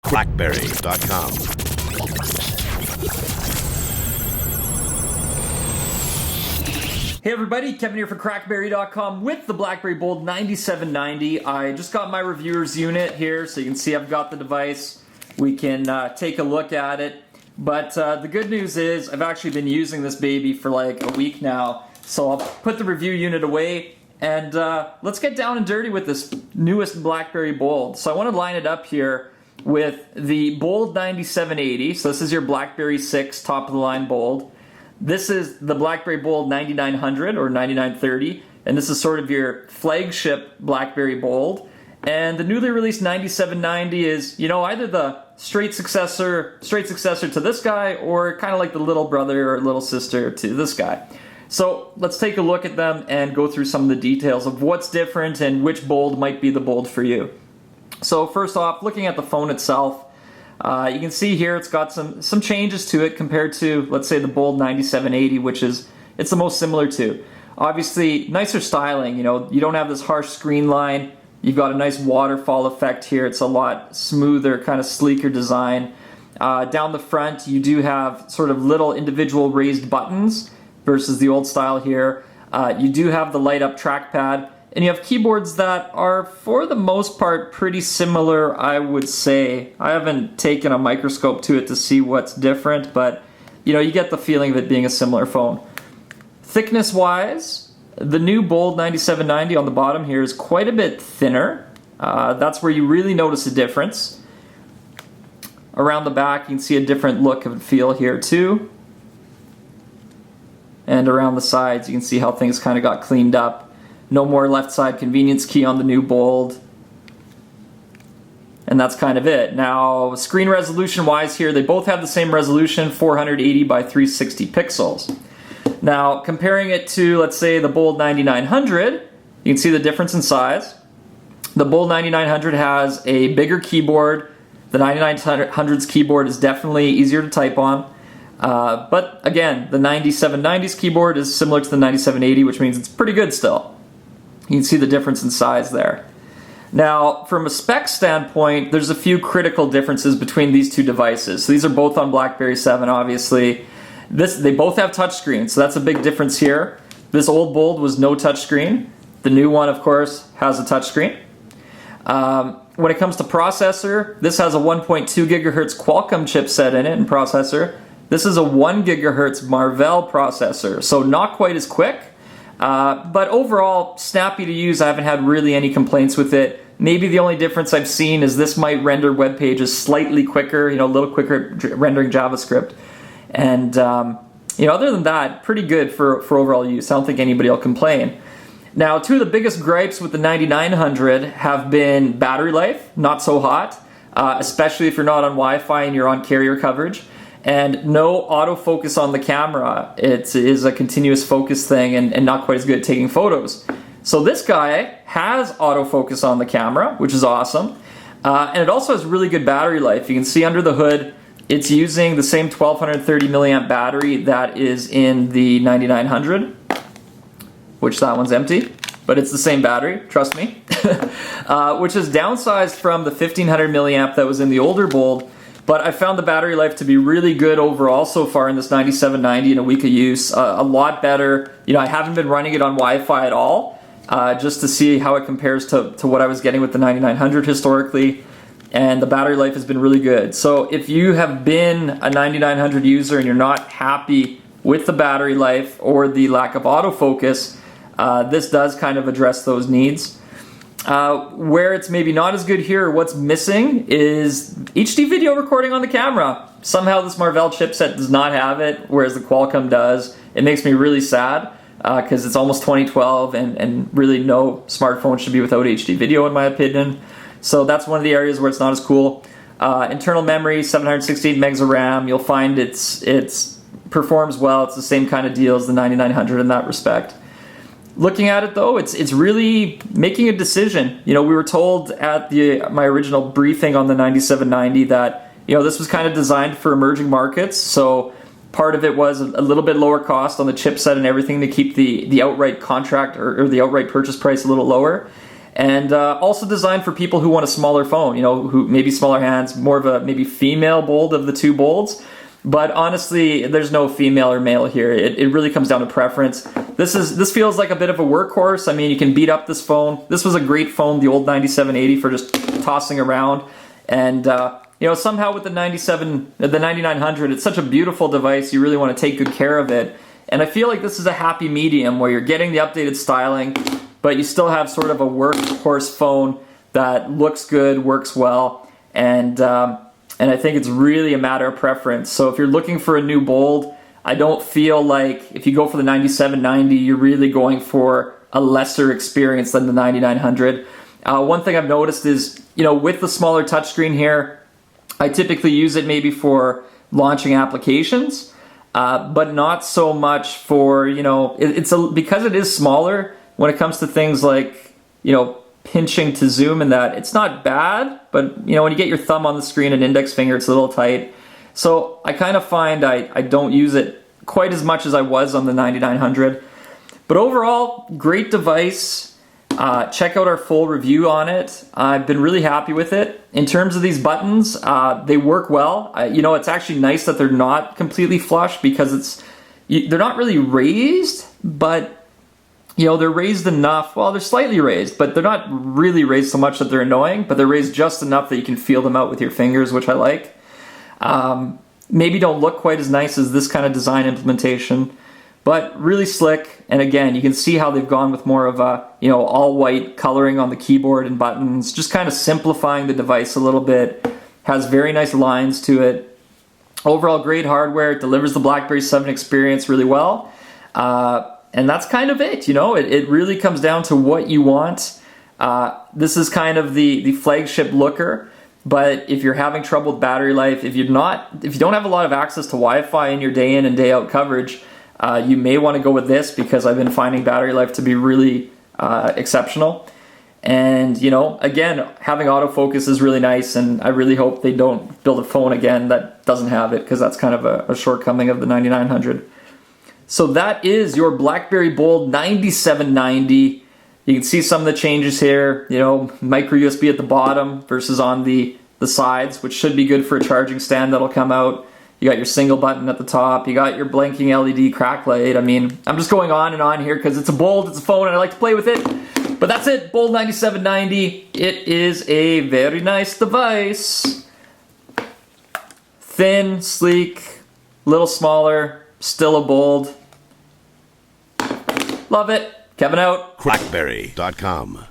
BlackBerry.com. Hey everybody, Kevin here for Crackberry.com with the BlackBerry Bold 9790. I just got my reviewer's unit here, so you can see I've got the device. We can take a look at it. But the good news is I've actually been using this baby for like a week now. So I'll put the review unit away and let's get down and dirty with this newest BlackBerry Bold. So I want to line it up here with the Bold 9780. So this is your BlackBerry 6 top of the line Bold. This is the BlackBerry Bold 9900 or 9930, and this is sort of your flagship BlackBerry Bold. And the newly released 9790 is, you know, either the straight successor to this guy, or kind of like the little brother or little sister to this guy. So let's take a look at them and go through some of the details of what's different and which Bold might be the Bold for you. So first off, looking at the phone itself, you can see here it's got some changes to it compared to, let's say, the Bold 9780, which is it's the most similar to. Obviously, nicer styling. You know, you don't have this harsh screen line. You've got a nice waterfall effect here. It's a lot smoother, kind of sleeker design. Down the front, you do have sort of little individual raised buttons versus the old style here. You do have the light up trackpad. And you have keyboards that are, for the most part, pretty similar, I would say. I haven't taken a microscope to it to see what's different, but you know, you get the feeling of it being a similar phone. Thickness-wise, the new Bold 9790 on the bottom here is quite a bit thinner. That's where you really notice a difference. Around the back, you can see a different look and feel here too. And around the sides, you can see how things kind of got cleaned up. No more left side convenience key on the new Bold. And that's kind of it. Now, screen resolution wise here, they both have the same resolution, 480 by 360 pixels. Now, comparing it to, let's say, the Bold 9900, you can see the difference in size. The Bold 9900 has a bigger keyboard. The 9900's keyboard is definitely easier to type on. But again, the 9790's keyboard is similar to the 9780, which means it's pretty good still. You can see the difference in size there. Now, from a spec standpoint, there's a few critical differences between these two devices. So these are both on BlackBerry 7, obviously. They both have touchscreens, so that's a big difference here. This old Bold was no touchscreen. The new one, of course, has a touchscreen. When it comes to processor, this has a 1.2 gigahertz Qualcomm chipset in it and processor. This is a 1 gigahertz Marvell processor, so not quite as quick. But overall, snappy to use. I haven't had really any complaints with it. Maybe the only difference I've seen is this might render web pages slightly quicker, you know, a little quicker rendering JavaScript. And, you know, other than that, pretty good for overall use. I don't think anybody will complain. Now, two of the biggest gripes with the 9900 have been battery life, not so hot, especially if you're not on Wi-Fi and you're on carrier coverage. And no autofocus on the camera. It is a continuous focus thing and not quite as good at taking photos. So this guy has autofocus on the camera, which is awesome. And it also has really good battery life. You can see under the hood, it's using the same 1230 milliamp battery that is in the 9900, which that one's empty, but it's the same battery, trust me. Which is downsized from the 1500 milliamp that was in the older Bold. But I found the battery life to be really good overall so far in this 9790 in a week of use. A lot better. You know, I haven't been running it on Wi-Fi at all, just to see how it compares to what I was getting with the 9900 historically. And the battery life has been really good. So if you have been a 9900 user and you're not happy with the battery life or the lack of autofocus, this does kind of address those needs. Where it's maybe not as good here, or what's missing, is HD video recording on the camera. Somehow this Marvell chipset does not have it, whereas the Qualcomm does. It makes me really sad, because it's almost 2012, and really no smartphone should be without HD video in my opinion. So that's one of the areas where it's not as cool. Internal memory, 768 megs of RAM. You'll find it's performs well. It's the same kind of deal as the 9900 in that respect. Looking at it though, it's really making a decision. You know, we were told at my original briefing on the 9790 that, you know, this was kind of designed for emerging markets. So part of it was a little bit lower cost on the chipset and everything to keep the outright contract or the outright purchase price a little lower. And also designed for people who want a smaller phone, you know, who maybe smaller hands, more of a maybe female Bold of the two Bolds. But honestly, there's no female or male here. It really comes down to preference. This feels like a bit of a workhorse. I mean, you can beat up this phone. This was a great phone, the old 9780, for just tossing around. And you know, somehow with the 9900, it's such a beautiful device. You really want to take good care of it. And I feel like this is a happy medium where you're getting the updated styling, but you still have sort of a workhorse phone that looks good, works well, and I think it's really a matter of preference. So if you're looking for a new Bold, I don't feel like if you go for the 9790, you're really going for a lesser experience than the 9900. One thing I've noticed is, you know, with the smaller touchscreen here, I typically use it maybe for launching applications, but not so much for, you know, because it is smaller when it comes to things like, you know, pinching to zoom and that, it's not bad, but you know, when you get your thumb on the screen and index finger, it's a little tight. So I kind of find I don't use it quite as much as I was on the 9900. But overall, great device. Check out our full review on it. I've been really happy with it. In terms of these buttons, they work well. You know, it's actually nice that they're not completely flush because they're not really raised, but you know, they're raised enough. Well, they're slightly raised, but they're not really raised so much that they're annoying, but they're raised just enough that you can feel them out with your fingers, which I like. Maybe don't look quite as nice as this kind of design implementation, but really slick. And again, you can see how they've gone with more of a, you know, all white coloring on the keyboard and buttons, just kind of simplifying the device a little bit. Has very nice lines to it. Overall, great hardware. It delivers the BlackBerry 7 experience really well. And that's kind of it, you know, it really comes down to what you want. This is kind of the flagship looker, but if you're having trouble with battery life, if you don't have a lot of access to Wi-Fi in your day in and day out coverage, you may want to go with this because I've been finding battery life to be really exceptional. And, you know, again, having autofocus is really nice, and I really hope they don't build a phone again that doesn't have it, because that's kind of a shortcoming of the 9900. So that is your BlackBerry Bold 9790. You can see some of the changes here, you know, micro USB at the bottom versus on the sides, which should be good for a charging stand that'll come out. You got your single button at the top. You got your blinking LED crack light. I mean, I'm just going on and on here because it's a Bold, it's a phone, and I like to play with it. But that's it, Bold 9790. It is a very nice device. Thin, sleek, little smaller, still a Bold. Love it. Kevin out. Blackberry.com